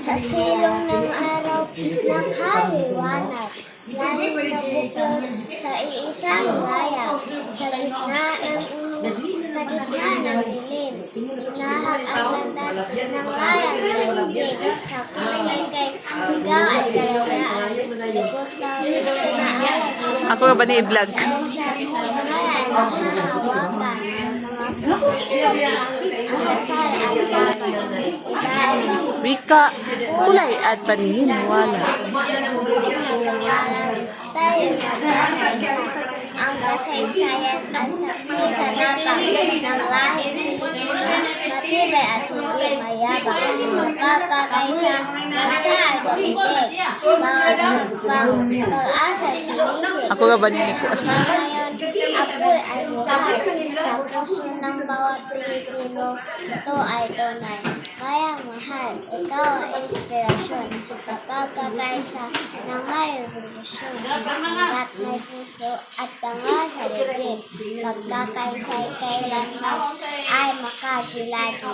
Sa silong ng araw, nakaliwanag. Lalim na bukod sa iisang layag. Sa gitna ng dilim, hinahag ang landas ng layang daigdig. Sa kulay kay sigaw at kalayaan, likot lawis na naalag. Ako ba ni i-vlog? Dahil sa layaan na hawakan ng mga puso ang dasal at kapal. Wika, kulay at paningin, wala. Tayo ang kasaysayan at saksi sa napang ng lahing Pilipino, matibay at hindi mayabang, nakakakaisa bansa at pamitig, bawat pang pag-asa sumisip. Ako ba ni Ngayon, ako'y ay buhay sa puso ng bawat Pilipino. Ito ay tunay. Kaya mahal, ikaw ay inspirasyon sa pagkakaisa ng may revolusyon. At may puso at tanga sa dibdib. Pagkakaisa ay kailanman ay makakilagi.